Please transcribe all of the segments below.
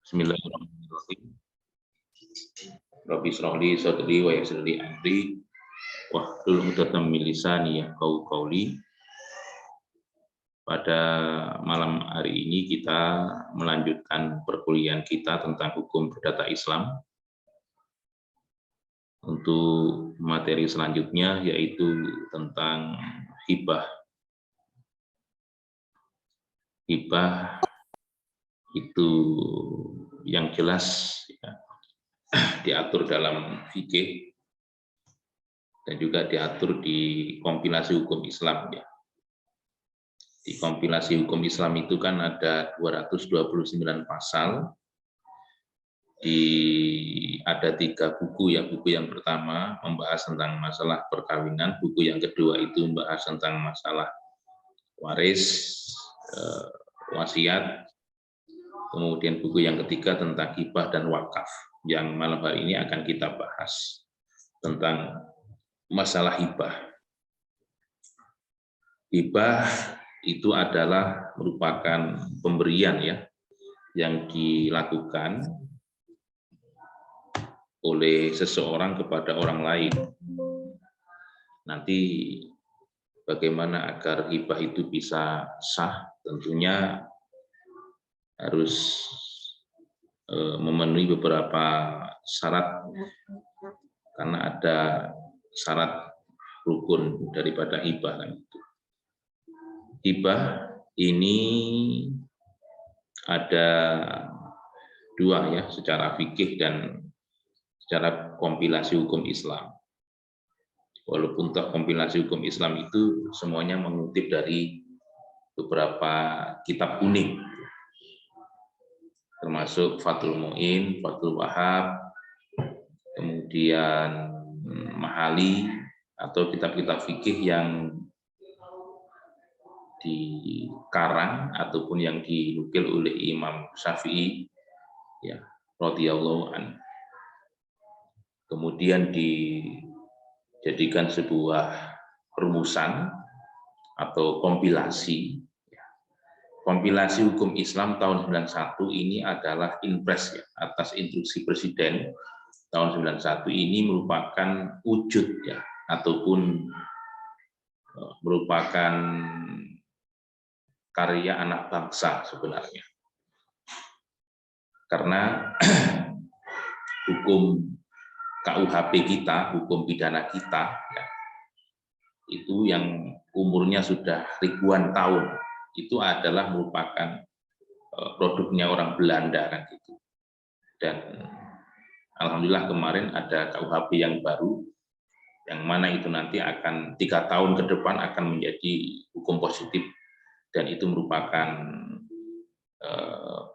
Bismillahirrahmanirrahim. Rabbi shrah li sadri wa yassir li amri wahlul 'uqdatam min lisani yafqahu qawli. Pada malam hari ini kita melanjutkan perkuliahan kita tentang hukum perdata Islam. Untuk materi selanjutnya yaitu tentang hibah. Hibah itu yang jelas ya, diatur dalam fikih dan juga diatur di kompilasi hukum Islam ya. Di kompilasi hukum Islam itu kan ada 229 pasal. Ada 3 buku ya. Buku yang pertama membahas tentang masalah perkawinan, buku yang kedua itu membahas tentang masalah waris, wasiat, kemudian buku yang ketiga tentang hibah dan wakaf. Yang malam hari ini akan kita bahas tentang masalah hibah. Hibah itu adalah merupakan pemberian ya yang dilakukan oleh seseorang kepada orang lain. Nanti bagaimana agar hibah itu bisa sah? Tentunya harus memenuhi beberapa syarat, karena ada syarat rukun daripada hibah kan itu. Hibah ini ada 2 ya, secara fikih dan secara kompilasi hukum Islam. Walaupun toh kompilasi hukum Islam itu semuanya mengutip dari beberapa kitab kuning, termasuk Fathul Mu'in, Fathul Wahab, kemudian Mahali, atau kitab-kitab fikih yang dikarang ataupun yang dinukil oleh Imam Syafi'i ya radhiyallahu anhu. Kemudian dijadikan sebuah rumusan atau kompilasi. Kompilasi hukum Islam tahun 91 ini adalah impres ya, atas instruksi Presiden tahun 91 ini merupakan wujud ya, ataupun merupakan karya anak bangsa sebenarnya. Karena hukum KUHP kita, hukum pidana kita ya, itu yang umurnya sudah ribuan tahun, itu adalah merupakan produknya orang Belanda kan gitu. Dan alhamdulillah kemarin ada KUHP yang baru, yang mana itu nanti akan 3 tahun ke depan akan menjadi hukum positif, dan itu merupakan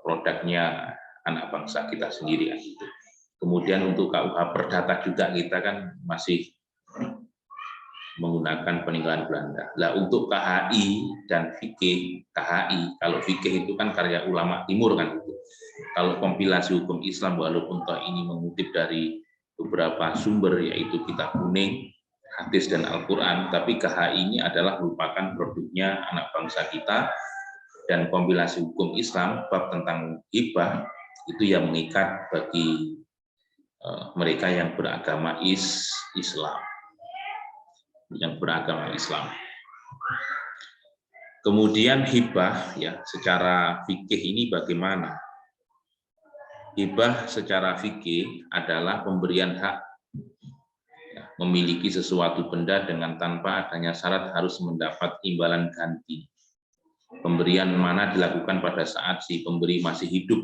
produknya anak bangsa kita sendiri kan gitu. Kemudian untuk KUH Perdata juga kita kan masih menggunakan peninggalan Belanda. Lah untuk KHI dan fikih, KHI, kalau fikih itu kan karya ulama timur kan gitu. Kalau kompilasi hukum Islam, walaupun toh ini mengutip dari beberapa sumber yaitu kitab kuning, hadis dan Al-Quran, tapi KHI ini adalah merupakan produknya anak bangsa kita, dan kompilasi hukum Islam bab tentang hibah itu yang mengikat bagi mereka yang beragama Islam, Kemudian hibah ya, secara fikih ini bagaimana? Hibah secara fikih adalah pemberian hak ya, memiliki sesuatu benda dengan tanpa adanya syarat harus mendapat imbalan ganti. Pemberian mana dilakukan pada saat si pemberi masih hidup.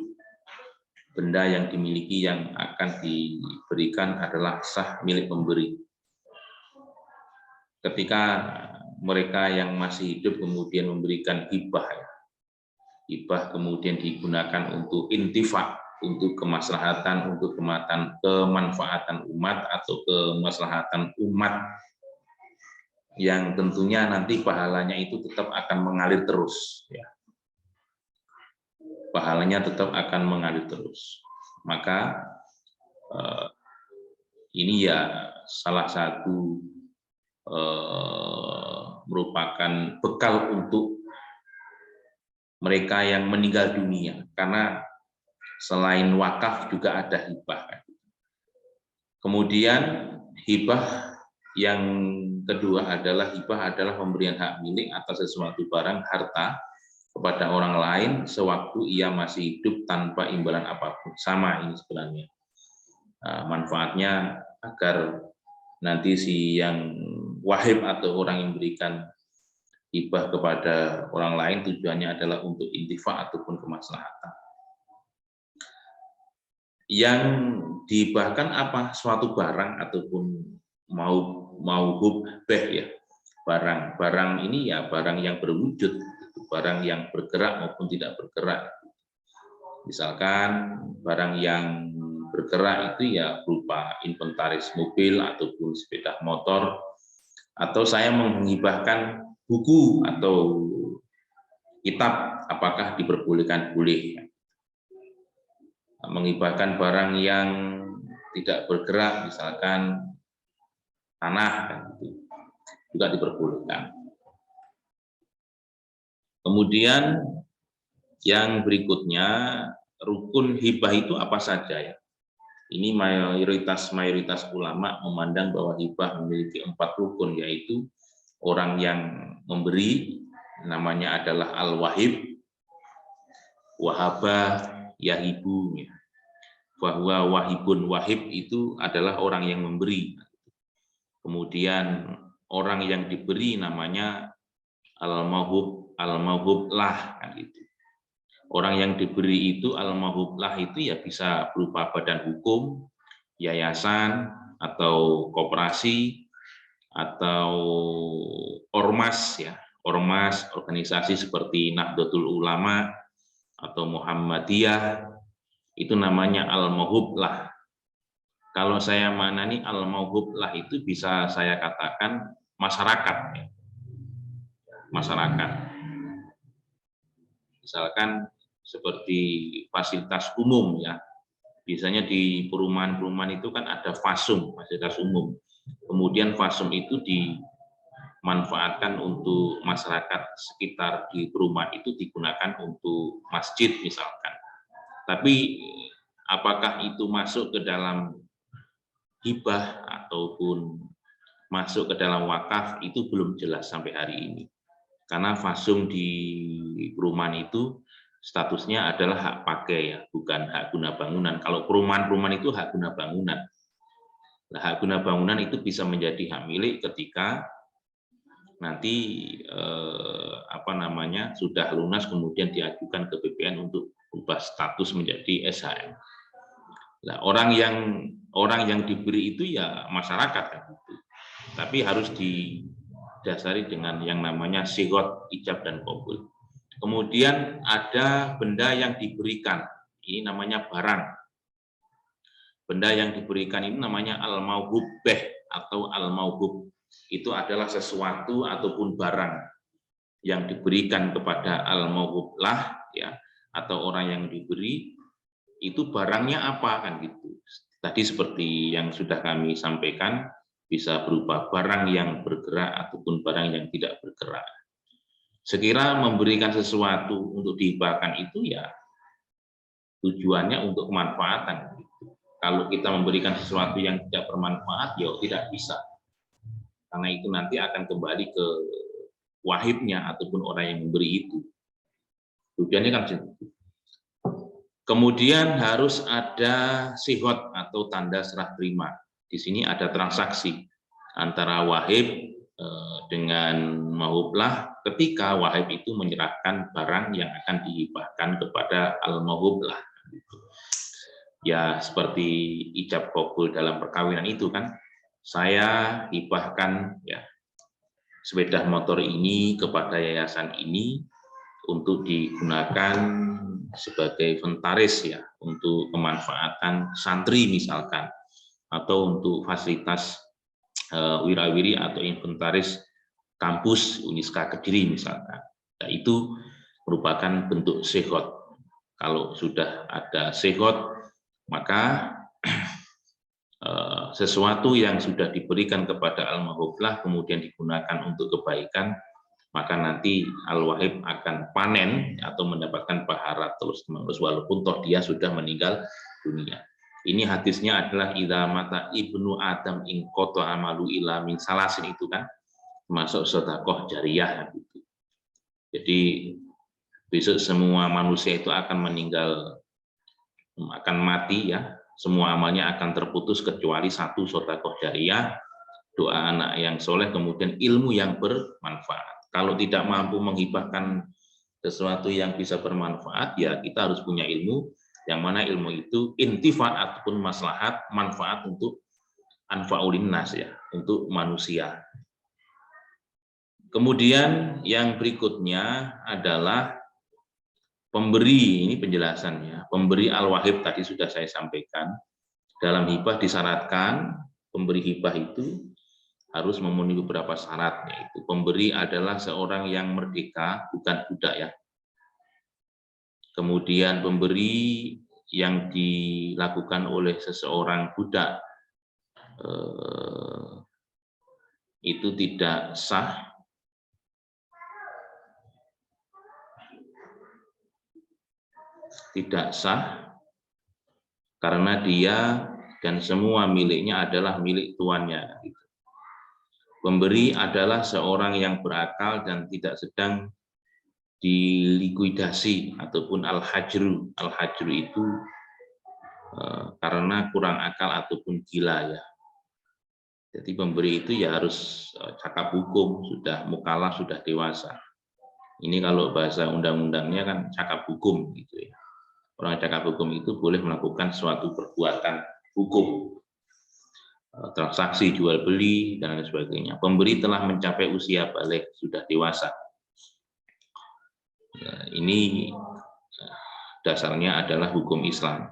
Benda yang dimiliki yang akan diberikan adalah sah milik pemberi. Ketika mereka yang masih hidup kemudian memberikan hibah, ya, hibah kemudian digunakan untuk intifak, untuk kemaslahatan, untuk kemanfaatan umat atau kemaslahatan umat, yang tentunya nanti pahalanya itu tetap akan mengalir terus. Ya. Pahalanya tetap akan mengalir terus. Maka ini ya salah satu merupakan bekal untuk mereka yang meninggal dunia, karena Selain wakaf juga ada hibah. Kemudian hibah yang kedua adalah hibah adalah pemberian hak milik atas sesuatu barang harta kepada orang lain sewaktu ia masih hidup tanpa imbalan apapun. Sama ini sebenarnya. Manfaatnya agar nanti si yang wahib atau orang yang berikan hibah kepada orang lain tujuannya adalah untuk intifa ataupun kemaslahatan. Yang dihibahkan apa? Suatu barang ataupun mau hubeh ya. Barang ini ya barang yang berwujud, barang yang bergerak maupun tidak bergerak. Misalkan barang yang bergerak itu ya berupa inventaris mobil ataupun sepeda motor, atau saya menghibahkan buku atau kitab, apakah diperbolehkan? Boleh. Menghibahkan barang yang tidak bergerak, misalkan tanah, juga diperbolehkan. Kemudian yang berikutnya, rukun hibah itu apa saja ya? Ini mayoritas ulama memandang bahwa hibah memiliki 4 rukun, yaitu orang yang memberi, namanya adalah al-wahib, wahaba, yahibu, bahwa wahibun, wahib itu adalah orang yang memberi. Kemudian orang yang diberi namanya al-mauhub lah, kan gitu. Orang yang diberi itu al-mauhub lah itu ya bisa berupa badan hukum, yayasan atau koperasi atau ormas ya, ormas organisasi seperti Nahdlatul Ulama atau Muhammadiyah, itu namanya al-mauhub lah. Kalau saya maknani al-mauhub lah itu bisa saya katakan masyarakat ya. Masyarakat. Misalkan seperti fasilitas umum ya. Biasanya di perumahan-perumahan itu kan ada fasum, fasilitas umum. Kemudian fasum itu dimanfaatkan untuk masyarakat sekitar di perumahan itu digunakan untuk masjid misalkan. Tapi apakah itu masuk ke dalam hibah ataupun masuk ke dalam wakaf itu belum jelas sampai hari ini. Karena fasum di perumahan itu statusnya adalah hak pakai ya, bukan hak guna bangunan. Kalau perumahan-perumahan itu hak guna bangunan. Nah, hak guna bangunan itu bisa menjadi hak milik ketika nanti sudah lunas kemudian diajukan ke BPN untuk berubah status menjadi SHM. Nah, orang yang diberi itu ya masyarakat kan, tapi harus didasari dengan yang namanya sigot, ijab dan qabul. Kemudian ada benda yang diberikan, ini namanya barang. Benda yang diberikan ini namanya al-mauhubbeh atau al-mauhub. Itu adalah sesuatu ataupun barang yang diberikan kepada al-mauhublah ya, atau orang yang diberi. Itu barangnya apa kan gitu. Tadi seperti yang sudah kami sampaikan, bisa berupa barang yang bergerak ataupun barang yang tidak bergerak. Sekira memberikan sesuatu untuk dihibahkan itu ya tujuannya untuk kemanfaatan. Kalau kita memberikan sesuatu yang tidak bermanfaat, ya tidak bisa. Karena itu nanti akan kembali ke wahibnya ataupun orang yang memberi itu. Tujuannya kan seperti. Kemudian harus ada sihot atau tanda serah terima. Di sini ada transaksi antara wahib dengan mauhublah ketika wahib itu menyerahkan barang yang akan dihibahkan kepada al-mauhublah. Ya seperti ijab qabul dalam perkawinan itu kan, saya hibahkan ya sepeda motor ini kepada yayasan ini untuk digunakan sebagai inventaris ya, untuk kemanfaatan santri misalkan, atau untuk fasilitas wirawiri atau inventaris kampus Uniska Kediri misalkan. Nah, itu merupakan bentuk sihot. Kalau sudah ada sihot, maka sesuatu yang sudah diberikan kepada al-mauhublah kemudian digunakan untuk kebaikan, maka nanti al-wahib akan panen atau mendapatkan pahala terus-menerus walaupun toh dia sudah meninggal dunia. Ini hadisnya adalah idza mata ibnu adam in qata amalu ila min salasin, itu kan termasuk sedekah jariyah gitu. Jadi besok semua manusia itu akan meninggal, akan mati ya. Semua amalnya akan terputus kecuali satu sedekah jariyah, doa anak yang soleh, kemudian ilmu yang bermanfaat. Kalau tidak mampu menghibahkan sesuatu yang bisa bermanfaat, ya kita harus punya ilmu, yang mana ilmu itu intifa ataupun maslahat, manfaat untuk anfa'ulin nas ya, untuk manusia. Kemudian yang berikutnya adalah pemberi, ini penjelasannya. Pemberi al-wahib tadi sudah saya sampaikan. Dalam hibah disyaratkan pemberi hibah itu harus memenuhi beberapa syarat, yaitu pemberi adalah seorang yang merdeka, bukan budak ya. Kemudian pemberi yang dilakukan oleh seseorang budak itu tidak sah. Tidak sah karena dia dan semua miliknya adalah milik tuannya. Pemberi adalah seorang yang berakal dan tidak sedang dilikuidasi ataupun al-hajru. Al-hajru itu karena kurang akal ataupun gila ya. Jadi pemberi itu ya harus cakap hukum, sudah mukallaf, sudah dewasa. Ini kalau bahasa undang-undangnya kan cakap hukum gitu ya. Orang cakap hukum itu boleh melakukan suatu perbuatan hukum, transaksi jual beli dan lain sebagainya. Pemberi telah mencapai usia balik, sudah dewasa. Ini dasarnya adalah hukum Islam.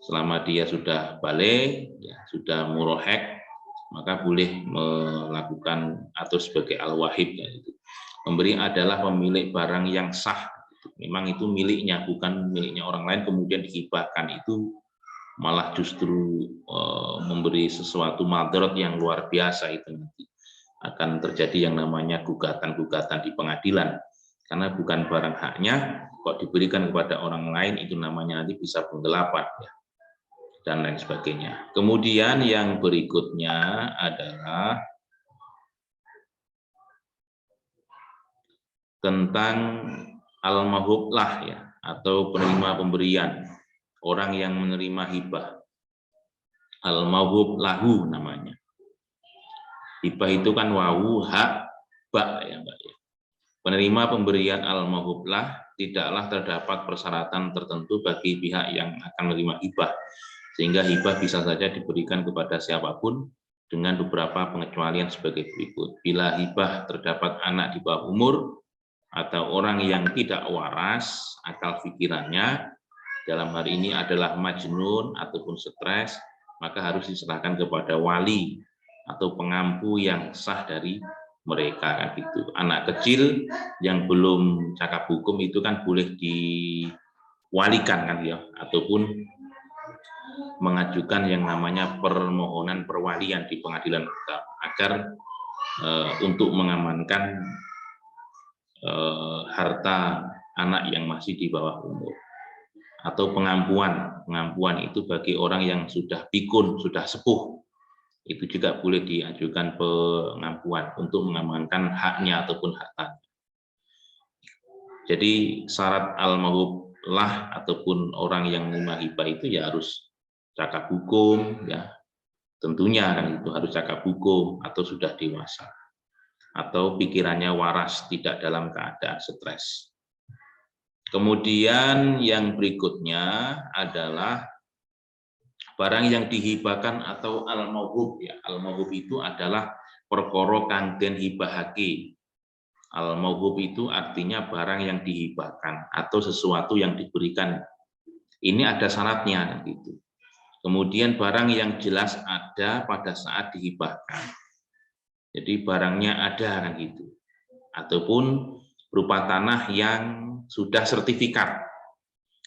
Selama dia sudah balik, ya, sudah murohek, maka boleh melakukan atau sebagai al-wahib. Ya, itu. Pemberi adalah pemilik barang yang sah. Memang itu miliknya, bukan miliknya orang lain kemudian dihibahkan. Itu malah justru memberi sesuatu madarat yang luar biasa. Itu nanti akan terjadi yang namanya gugatan-gugatan di pengadilan, karena bukan barang haknya kok diberikan kepada orang lain, itu namanya nanti bisa penggelapan ya, dan lain sebagainya. Kemudian yang berikutnya adalah tentang al-mahublah ya, atau penerima pemberian, orang yang menerima hibah. Al-mahub lahu namanya. Hibah itu kan wawu hak ba ya Mbak ya. Penerima pemberian al-mahublah tidaklah terdapat persyaratan tertentu bagi pihak yang akan menerima hibah, sehingga hibah bisa saja diberikan kepada siapapun dengan beberapa pengecualian sebagai berikut. Bila hibah terdapat anak di bawah umur atau orang yang tidak waras akal pikirannya, dalam hal ini adalah majnun ataupun stres, maka harus diserahkan kepada wali atau pengampu yang sah dari mereka kan gitu. Anak kecil yang belum cakap hukum itu kan boleh diwalikan kan ya, ataupun mengajukan yang namanya permohonan perwalian di pengadilan agama agar untuk mengamankan harta anak yang masih di bawah umur. Atau pengampuan itu bagi orang yang sudah pikun, sudah sepuh, itu juga boleh diajukan pengampuan untuk mengamankan haknya ataupun hartanya. Jadi syarat al-mahublah ataupun orang yang menerima hibah itu ya harus cakap hukum ya, tentunya kan itu harus cakap hukum atau sudah dewasa atau pikirannya waras, tidak dalam keadaan stres. Kemudian yang berikutnya adalah barang yang dihibahkan atau al-mauhub ya. Al-mauhub itu adalah perkara kang den hibahake. Al-mauhub itu artinya barang yang dihibahkan atau sesuatu yang diberikan. Ini ada syaratnya gitu. Kemudian barang yang jelas ada pada saat dihibahkan. Jadi barangnya ada kan gitu. Ataupun berupa tanah yang sudah sertifikat.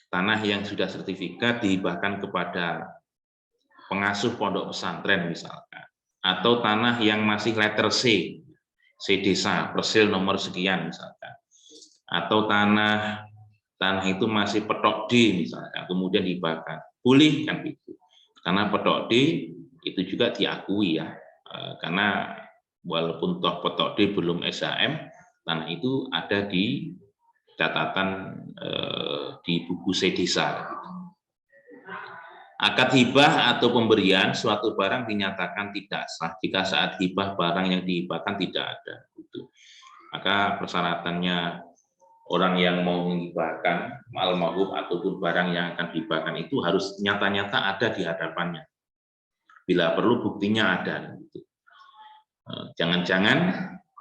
Tanah yang sudah sertifikat dihibahkan kepada pengasuh pondok pesantren misalkan. Atau tanah yang masih letter C. sedesa, persil nomor sekian misalkan, atau tanah itu masih petok D misalkan, kemudian dihibahkan, boleh kan itu, karena petok D itu juga diakui ya, karena walaupun toh petok D belum SHM, tanah itu ada di catatan di buku sedesa. Akad hibah atau pemberian suatu barang dinyatakan tidak sah jika saat hibah barang yang dihibahkan tidak ada. Maka persyaratannya orang yang mau menghibahkan al-mahub ataupun barang yang akan dihibahkan itu harus nyata-nyata ada di hadapannya. Bila perlu buktinya ada. Jangan-jangan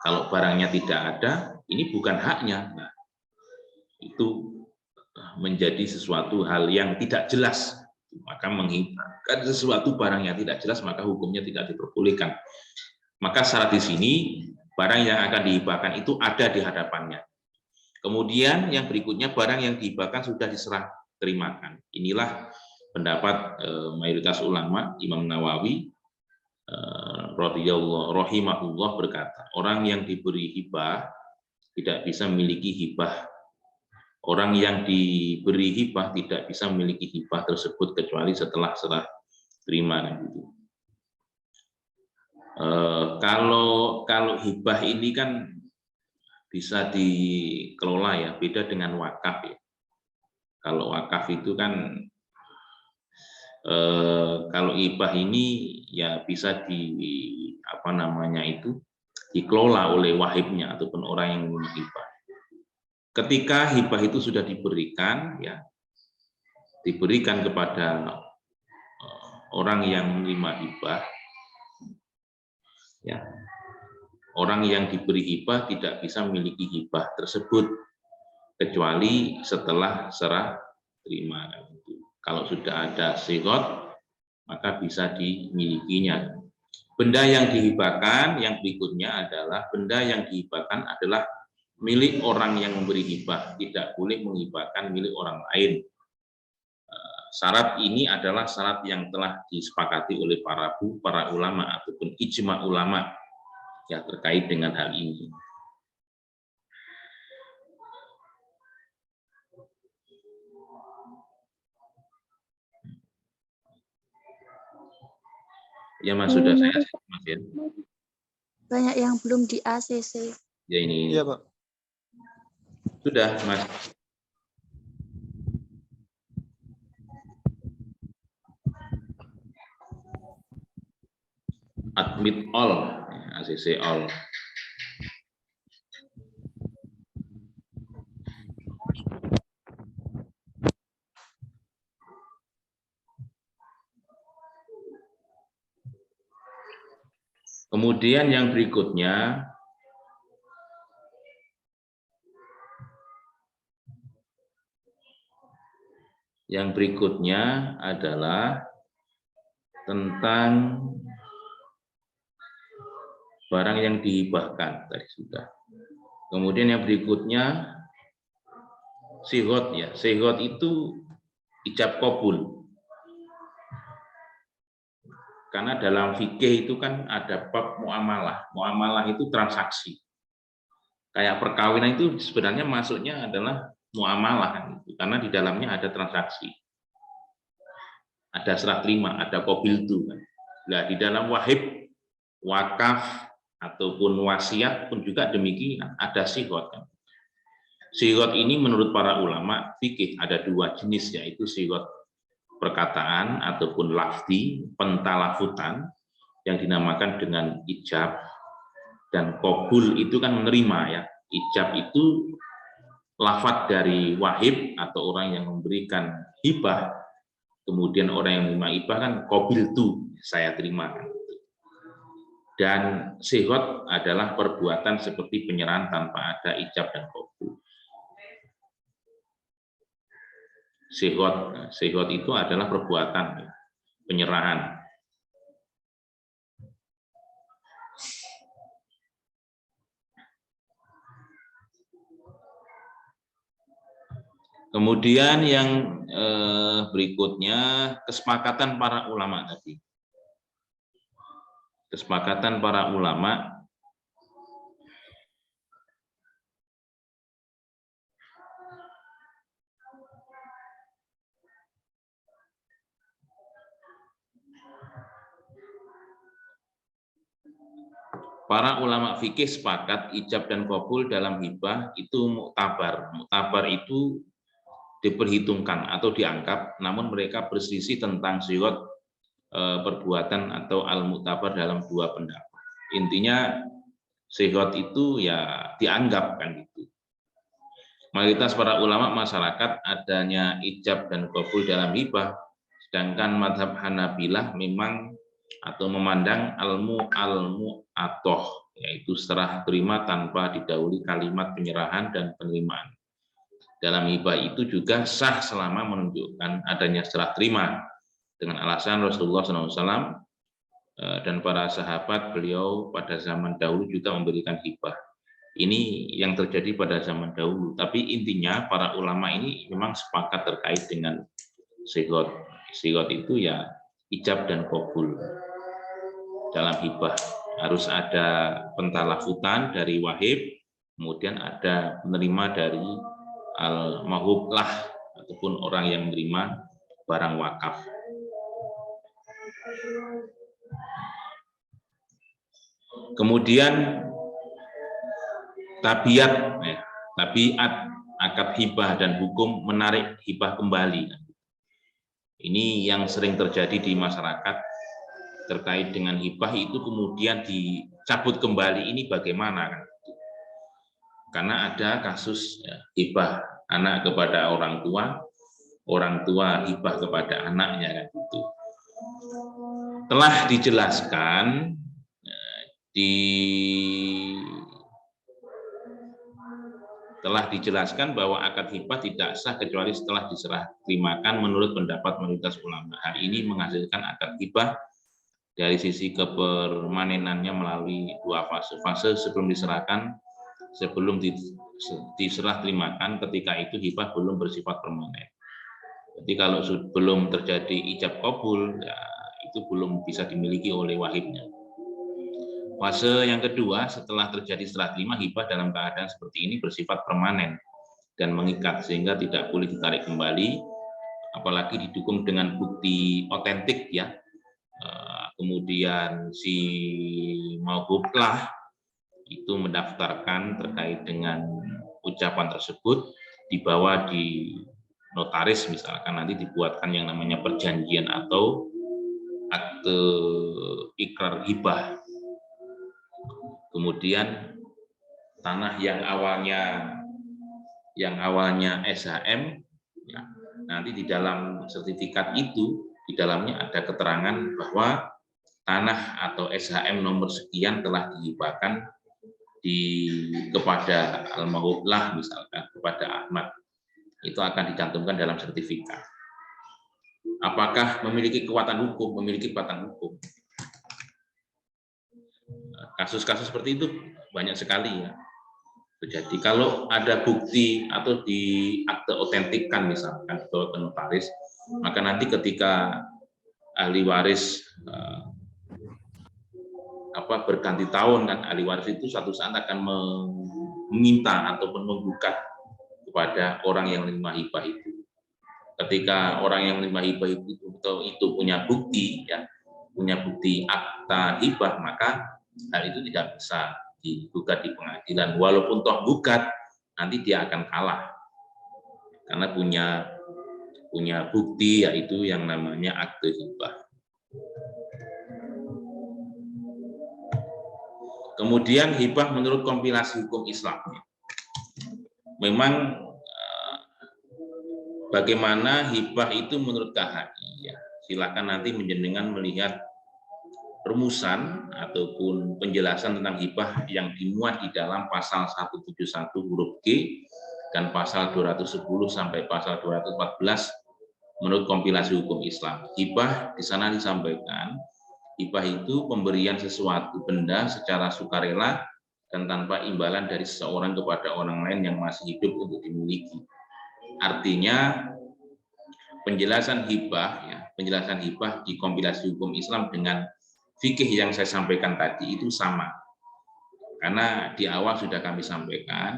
kalau barangnya tidak ada, ini bukan haknya. Nah, itu menjadi sesuatu hal yang tidak jelas. Maka menghibahkan sesuatu barang yang tidak jelas, maka hukumnya tidak diperbolehkan. Maka syarat di sini, barang yang akan dihibahkan itu ada di hadapannya. Kemudian yang berikutnya, barang yang dihibahkan sudah diserah terimakan. Inilah pendapat mayoritas ulama, Imam Nawawi rahimahullah berkata, orang yang diberi hibah tidak bisa memiliki hibah. Orang yang diberi hibah tidak bisa memiliki hibah tersebut kecuali setelah serah terima. Kalau hibah ini kan bisa dikelola ya, beda dengan wakaf ya. Kalau wakaf itu kan kalau hibah ini ya bisa dikelola oleh wahibnya ataupun orang yang menghibah. Ketika hibah itu sudah diberikan ya, diberikan kepada orang yang menerima hibah ya, orang yang diberi hibah tidak bisa memiliki hibah tersebut kecuali setelah serah terima. Kalau sudah ada sigot, maka bisa dimilikinya. Benda yang dihibahkan yang berikutnya adalah benda yang dihibahkan adalah milik orang yang memberi hibah, tidak boleh menghibahkan milik orang lain. Syarat ini adalah syarat yang telah disepakati oleh para ulama ataupun ijma ulama ya terkait dengan hal ini. Ya Mas, sudah saya Mas ya. Banyak yang belum di ACC. Ya ini. Iya Pak. Sudah Mas. Admit all, ACC all. Kemudian yang berikutnya, adalah tentang barang yang dihibahkan tadi sudah. Kemudian yang berikutnya sigot ya. Sigot itu ijab kabul. Karena dalam fikih itu kan ada bab muamalah. Muamalah itu transaksi. Kayak perkawinan itu sebenarnya masuknya adalah muamalah kan, karena di dalamnya ada transaksi. Ada serah terima, ada qabiltu kan. Nah, di dalam wahib, wakaf ataupun wasiat pun juga demikian, ada sigot kan. Sigot ini menurut para ulama fikih ada dua jenis, yaitu sigot perkataan ataupun lafzi, pentalafutan yang dinamakan dengan ijab, dan qabul itu kan menerima ya. Ijab itu lafaz dari wahib atau orang yang memberikan hibah, kemudian orang yang menerima hibah kan qabiltu, saya terima. Dan sigot adalah perbuatan seperti penyerahan tanpa ada ijab dan qabul. Sigot itu adalah perbuatan penyerahan. Kemudian yang berikutnya kesepakatan para ulama tadi. Kesepakatan para ulama Para ulama fikih sepakat ijab dan qabul dalam hibah itu muktabar. Muktabar itu diperhitungkan atau dianggap, namun mereka berselisih tentang syirat perbuatan atau al-muktabar dalam dua pendapat. Intinya syirat itu ya dianggap kan gitu. Mayoritas para ulama masyarakat adanya ijab dan qabul dalam hibah, sedangkan madhab Hanabilah memang atau memandang al-mu'atoh, yaitu serah terima tanpa didahului kalimat penyerahan dan penerimaan. Dalam hibah itu juga sah selama menunjukkan adanya serah terima, dengan alasan Rasulullah SAW dan para sahabat beliau pada zaman dahulu juga memberikan hibah. Ini yang terjadi pada zaman dahulu, tapi intinya para ulama ini memang sepakat terkait dengan sigot. Sigot itu ya ijab dan qabul dalam hibah. Harus ada pentalafutan dari wahib, kemudian ada penerima dari al-mahublah ataupun orang yang menerima barang wakaf. Kemudian tabiat akad hibah dan hukum menarik hibah kembali. Ini yang sering terjadi di masyarakat terkait dengan hibah itu kemudian dicabut kembali, ini bagaimana kan? Karena ada kasus ya, hibah anak kepada orang tua hibah kepada anaknya kan gitu. Telah dijelaskan bahwa akad hibah tidak sah kecuali setelah diserah terimakan menurut pendapat mayoritas ulama. Hal ini menghasilkan akad hibah dari sisi kepermanenannya melalui dua fase. Fase sebelum diserahkan, sebelum diserah terimakan, ketika itu hibah belum bersifat permanen. Jadi kalau belum terjadi ijab qabul, ya, itu belum bisa dimiliki oleh wahibnya. Fase yang kedua, setelah terjadi serah terima, hibah dalam keadaan seperti ini bersifat permanen dan mengikat sehingga tidak boleh ditarik kembali, apalagi didukung dengan bukti otentik ya. Kemudian si mahbublah itu mendaftarkan terkait dengan ucapan tersebut, dibawa di notaris misalkan, nanti dibuatkan yang namanya perjanjian atau akte ikrar hibah. Kemudian tanah yang awalnya SHM ya, nanti di dalam sertifikat itu di dalamnya ada keterangan bahwa tanah atau SHM nomor sekian telah dihibahkan kepada almarhumlah misalkan, kepada Ahmad. Itu akan dicantumkan dalam sertifikat. Apakah memiliki kekuatan hukum? Memiliki kekuatan hukum. Kasus-kasus seperti itu banyak sekali ya terjadi. Kalau ada bukti atau di akte otentikkan misalkan ke notaris, maka nanti ketika ahli waris berganti tahun kan, ahli waris itu suatu saat akan meminta ataupun menggugat kepada orang yang menerima hibah itu. Ketika orang yang menerima hibah itu punya bukti ya, punya bukti akta hibah, maka hal itu tidak bisa digugat di pengadilan. Walaupun toh gugat, nanti dia akan kalah karena punya bukti, yaitu yang namanya akte hibah. Kemudian hibah menurut kompilasi hukum Islam. Memang bagaimana hibah itu menurut KHI ya. Silakan nanti menjenengan melihat rumusan ataupun penjelasan tentang hibah yang dimuat di dalam pasal 171 huruf G dan pasal 210 sampai pasal 214 menurut kompilasi hukum Islam. Hibah di sana disampaikan, hibah itu pemberian sesuatu benda secara sukarela dan tanpa imbalan dari seseorang kepada orang lain yang masih hidup untuk dimiliki. Artinya penjelasan hibah di kompilasi hukum Islam dengan fikih yang saya sampaikan tadi itu sama. Karena di awal sudah kami sampaikan,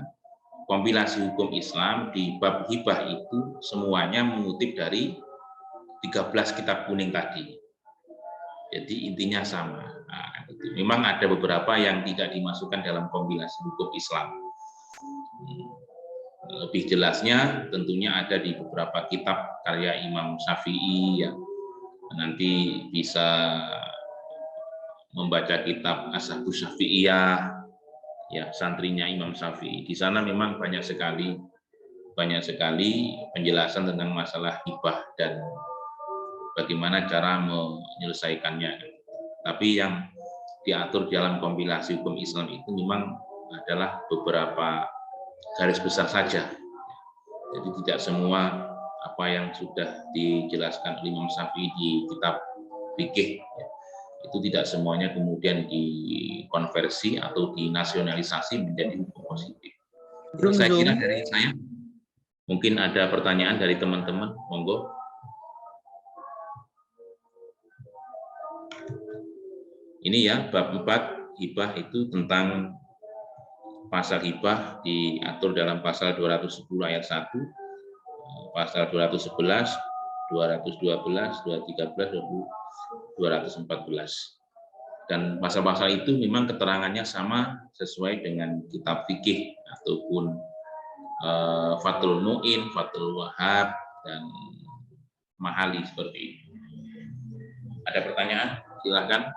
kompilasi hukum Islam di bab hibah itu semuanya mengutip dari 13 kitab kuning tadi. Jadi intinya sama. Nah, itu. Memang ada beberapa yang tidak dimasukkan dalam kompilasi hukum Islam. Lebih jelasnya tentunya ada di beberapa kitab karya Imam Syafi'i ya. Nanti bisa membaca kitab Ashabus Syafi'iyah ya, santrinya Imam Syafi'i. Di sana memang banyak sekali penjelasan tentang masalah hibah dan bagaimana cara menyelesaikannya. Tapi yang diatur dalam kompilasi hukum Islam itu memang adalah beberapa garis besar saja. Jadi tidak semua apa yang sudah dijelaskan oleh Imam Syafi'i di kitab fikih itu tidak semuanya kemudian dikonversi atau dinasionalisasi menjadi hukum positif. Itu saya kira dari saya. Mungkin ada pertanyaan dari teman-teman, monggo. Ini ya, bab 4 hibah itu tentang pasal hibah diatur dalam pasal 210 ayat 1, pasal 211, 212, 213, 214. Dan pasal-pasal itu memang keterangannya sama sesuai dengan kitab fikih ataupun Fathul Mu'in, Fathul Wahab, dan Mahali seperti itu. Ada pertanyaan? Silakan.